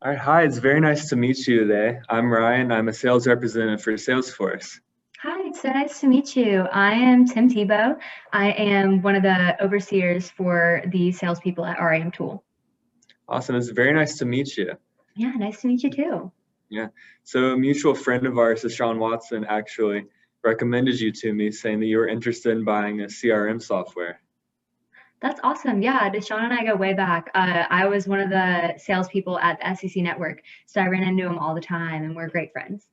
All right, hi, it's very nice to meet you today. I'm Ryan. I'm a sales representative for Salesforce. Hi, it's so nice to meet you. I am Tim Tebow. I am one of the overseers for the salespeople at RAM Tool. Awesome. It's very nice to meet you. Yeah, nice to meet you too. Yeah. So a mutual friend of ours, Sean Watson, actually recommended you to me saying that you were interested in buying a CRM software. That's awesome. Yeah, Deshaun and I go way back. I was one of the salespeople at the SEC Network, so I ran into him all the time, and we're great friends.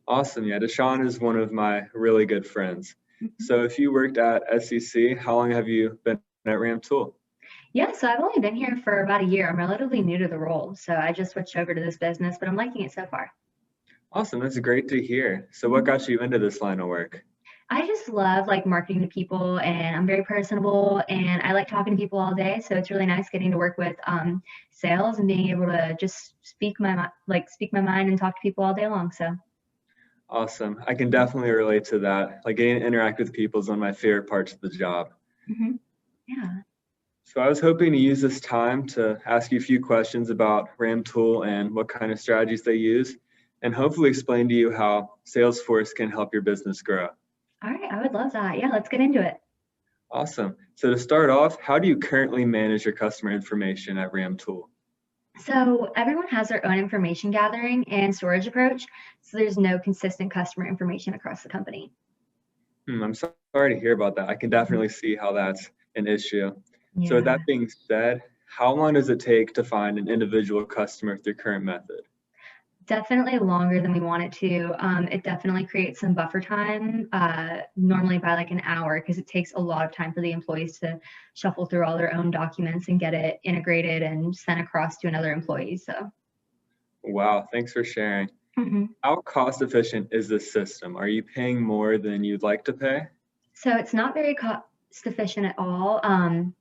Awesome. Yeah, Deshaun is one of my really good friends. Mhm. So if you worked at SEC, how long have you been at Ram Tool? Yeah, so I've only been here for about a year. I'm relatively new to the role, so I just switched over to this business, but I'm liking it so far. Awesome. That's great to hear. So what Mhm. got you into this line of work? I just love like marketing to people and I'm very personable and I like talking to people all day. So it's really nice getting to work with sales and being able to just speak my mind and talk to people all day long. So Awesome. I can definitely relate to that. Like getting to interact with people is one of my favorite parts of the job. mhm, yeah. So I was hoping to use this time to ask you a few questions about RAM Tool and what kind of strategies they use, and hopefully explain to you how Salesforce can help your business grow. All right. I would love that. Yeah, let's get into it. Awesome. So to start off, how do you currently manage your customer information at RAM Tool? So everyone has their own information gathering and storage approach. So there's no consistent customer information across the company. I'm sorry to hear about that. I can Mhm. definitely see how that's an issue. So with Yeah. that being said, how long does it take to find an individual customer with your current method? Definitely longer than we want it to. It definitely creates some buffer time, normally by like an hour, because it takes a lot of time for the employees to shuffle through all their own documents and get it integrated and sent across to another employee. So, Wow, thanks for sharing. mhm. How cost efficient is this system? Are you paying more than you'd like to pay? So it's not very cost efficient at all.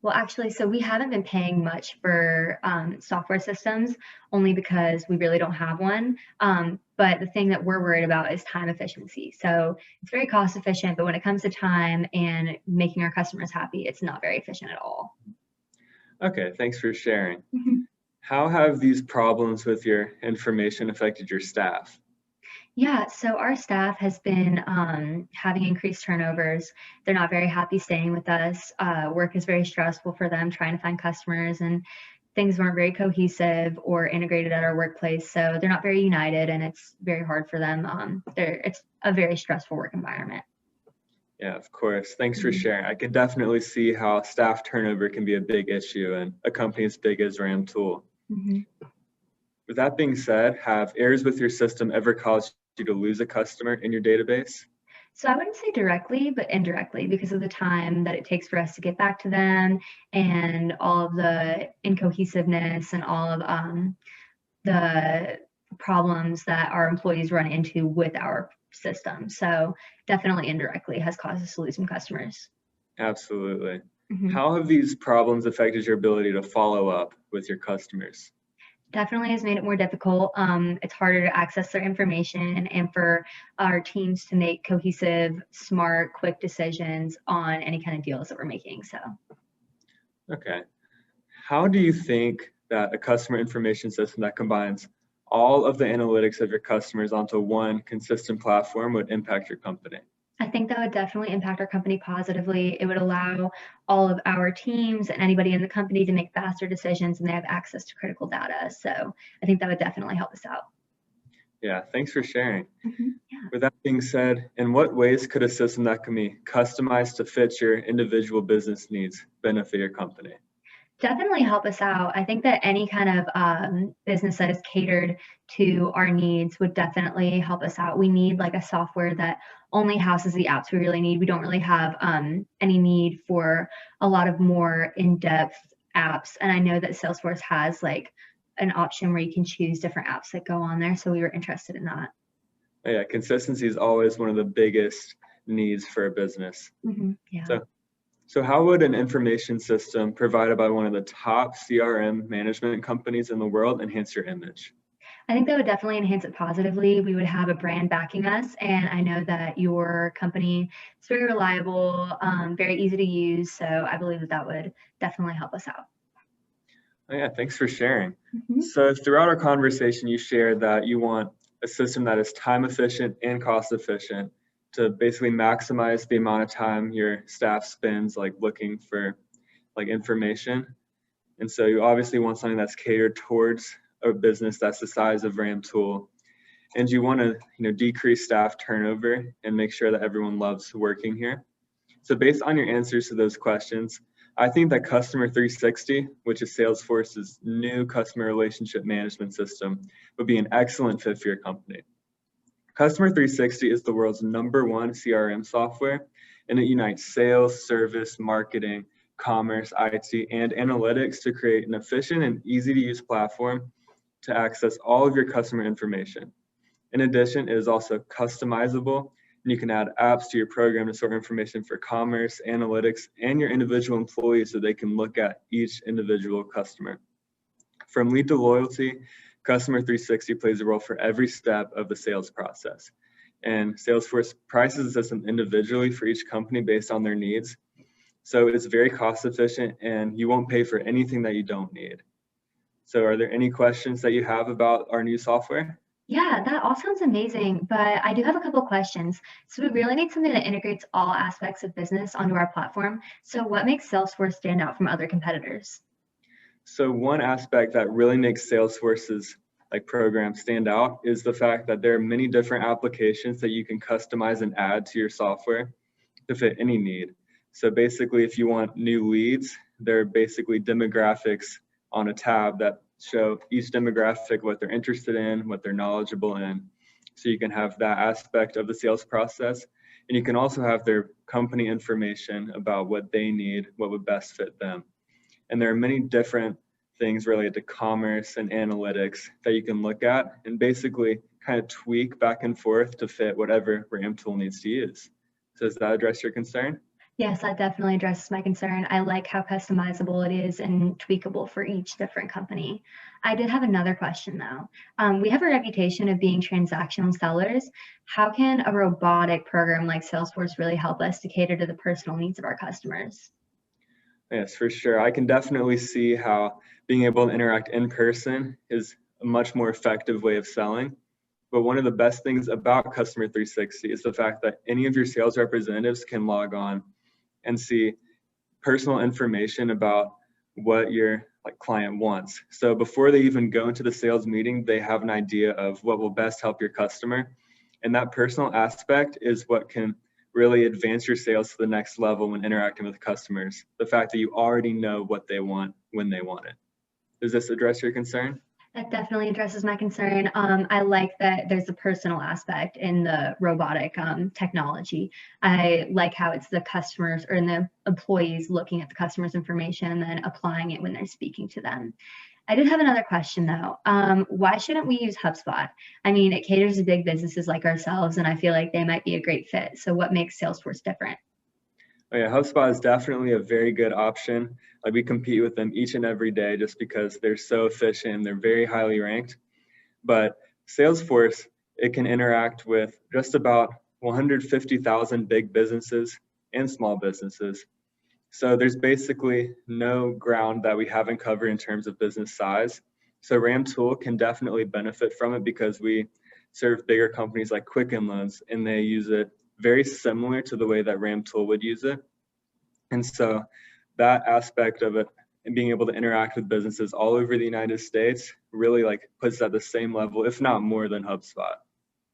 Well, actually, so we haven't been paying much for software systems only because we really don't have one. But the thing that we're worried about is time efficiency. So it's very cost efficient, but when it comes to time and making our customers happy, it's not very efficient at all. Okay, thanks for sharing. Mhm. How have these problems with your information affected your staff? Yeah, so our staff has been having increased turnovers. They're not very happy staying with us. Work is very stressful for them trying to find customers, and things weren't very cohesive or integrated at our workplace. So they're not very united, and it's very hard for them. It's a very stressful work environment. Yeah, of course. Thanks for Mhm. sharing. I can definitely see how staff turnover can be a big issue in a company as big as Ram Tool. Mhm. With that being said, have errors with your system ever caused you to lose a customer in your database? So I wouldn't say directly, but indirectly because of the time that it takes for us to get back to them and all of the incohesiveness and all of the problems that our employees run into with our system. So definitely indirectly has caused us to lose some customers. Absolutely. Mhm. How have these problems affected your ability to follow up with your customers? Definitely has made it more difficult. It's harder to access their information and for our teams to make cohesive, smart, quick decisions on any kind of deals that we're making. So Okay. How do you think that a customer information system that combines all of the analytics of your customers onto one consistent platform would impact your company? I think that would definitely impact our company positively. It would allow all of our teams and anybody in the company to make faster decisions and they have access to critical data. So I think that would definitely help us out. Yeah, thanks for sharing. Yeah. With that being said, in what ways could a system that can be customized to fit your individual business needs benefit your company? Definitely help us out. I think that any kind of business that is catered to our needs would definitely help us out. We need like a software that only houses the apps we really need. We don't really have any need for a lot of more in-depth apps. And I know that Salesforce has like an option where you can choose different apps that go on there. So we were interested in that. Yeah, consistency is always one of the biggest needs for a business. Yeah. So, so how would an information system provided by one of the top CRM management companies in the world enhance your image? I think that would definitely enhance it positively. We would have a brand backing us, and I know that your company is very reliable, very easy to use. So I believe that that would definitely help us out. Oh, yeah, thanks for sharing. Mhm. So throughout our conversation, you shared that you want a system that is time efficient and cost efficient to basically maximize the amount of time your staff spends like looking for like information. And so you obviously want something that's catered towards a business that's the size of Ram Tool. And you want to, decrease staff turnover and make sure that everyone loves working here. So based on your answers to those questions, I think that Customer 360, which is Salesforce's new customer relationship management system, would be an excellent fit for your company. Customer 360 is the world's #1 CRM software, and it unites sales, service, marketing, commerce, IT, and analytics to create an efficient and easy to use platform to access all of your customer information. In addition, it is also customizable, and you can add apps to your program to store information for commerce, analytics, and your individual employees so they can look at each individual customer. From lead to loyalty, Customer 360 plays a role for every step of the sales process. And Salesforce prices the system individually for each company based on their needs. So it's very cost efficient and you won't pay for anything that you don't need. So are there any questions that you have about our new software? Yeah, that all sounds amazing, but I do have a couple questions. So we really need something that integrates all aspects of business onto our platform. So what makes Salesforce stand out from other competitors? So one aspect that really makes Salesforce's program stand out is the fact that there are many different applications that you can customize and add to your software to fit any need. So basically, if you want new leads, there are basically demographics on a tab that show each demographic, what they're interested in, what they're knowledgeable in. So you can have that aspect of the sales process. And you can also have their company information about what they need, what would best fit them. And there are many different things related to commerce and analytics that you can look at and basically kind of tweak back and forth to fit whatever RAM tool needs to use. So does that address your concern? Yes, that definitely addresses my concern. I like how customizable it is and tweakable for each different company. I did have another question though. We have a reputation of being transactional sellers. How can a robotic program like Salesforce really help us to cater to the personal needs of our customers? Yes, for sure. I can definitely see how being able to interact in person is a much more effective way of selling. But one of the best things about Customer 360 is the fact that any of your sales representatives can log on and see personal information about what your client wants. So before they even go into the sales meeting, they have an idea of what will best help your customer. And that personal aspect is what can really advance your sales to the next level when interacting with customers. The fact that you already know what they want when they want it. Does this address your concern? That definitely addresses my concern. I like that there's a personal aspect in the robotic technology. I like how it's the customers or the employees looking at the customer's information and then applying it when they're speaking to them. I did have another question though. Why shouldn't we use HubSpot? I mean, it caters to big businesses like ourselves, and I feel like they might be a great fit. So, what makes Salesforce different? Oh, yeah, HubSpot is definitely a very good option. We compete with them each and every day just because they're so efficient and they're very highly ranked. But Salesforce, it can interact with just about 150,000 big businesses and small businesses. So there's basically no ground that we haven't covered in terms of business size. So RAM Tool can definitely benefit from it because we serve bigger companies like Quicken Loans, and they use it very similar to the way that RAM Tool would use it. And so that aspect of it and being able to interact with businesses all over the United States really puts it at the same level, if not more than HubSpot.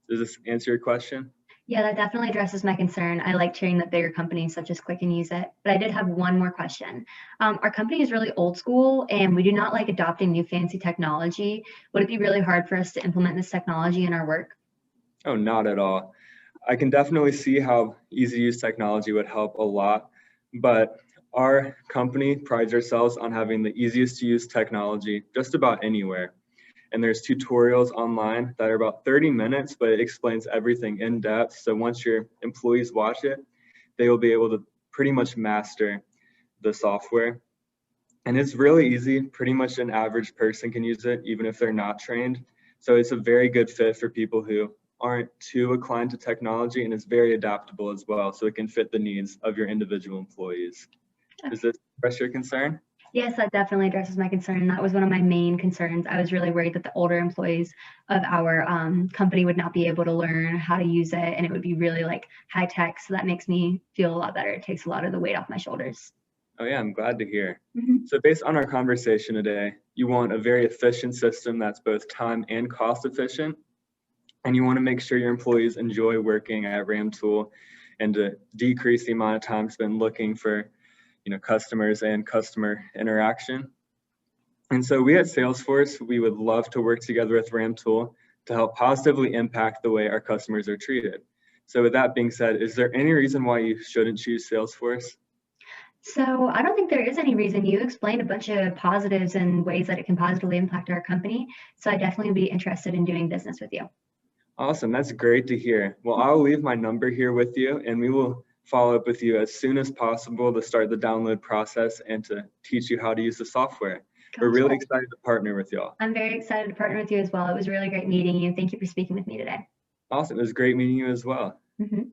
Does this answer your question? Yeah, that definitely addresses my concern. I like hearing that bigger companies such as Quicken use it. But I did have one more question. Our company is really old school and we do not like adopting new fancy technology. Would it be really hard for us to implement this technology in our work? Oh, not at all. I can definitely see how easy to use technology would help a lot, but our company prides ourselves on having the easiest to use technology just about anywhere. And there's tutorials online that are about 30 minutes, but it explains everything in depth. So once your employees watch it, they will be able to pretty much master the software. And it's really easy. Pretty much an average person can use it, even if they're not trained. So it's a very good fit for people who aren't too inclined to technology, and it's very adaptable as well. So it can fit the needs of your individual employees. Does Okay. this express your concern? Yes, that definitely addresses my concern. That was one of my main concerns. I was really worried that the older employees of our company would not be able to learn how to use it, and it would be really like high tech. So that makes me feel a lot better. It takes a lot of the weight off my shoulders. Oh yeah, I'm glad to hear. Mhm. So based on our conversation today, you want a very efficient system that's both time and cost efficient, and you want to make sure your employees enjoy working at RamTool and to decrease the amount of time spent looking for, customers and customer interaction. And so we at Salesforce, we would love to work together with RamTool to help positively impact the way our customers are treated. So with that being said, is there any reason why you shouldn't choose Salesforce? So I don't think there is any reason. You explained a bunch of positives and ways that it can positively impact our company. So I definitely would be interested in doing business with you. Awesome, that's great to hear. Well, I'll leave my number here with you and we will follow up with you as soon as possible to start the download process and to teach you how to use the software. We're really Gotcha. excited to partner with y'all. I'm very excited to partner with you as well. It was really great meeting you. Thank you for speaking with me today. Awesome, it was great meeting you as well. Mhm.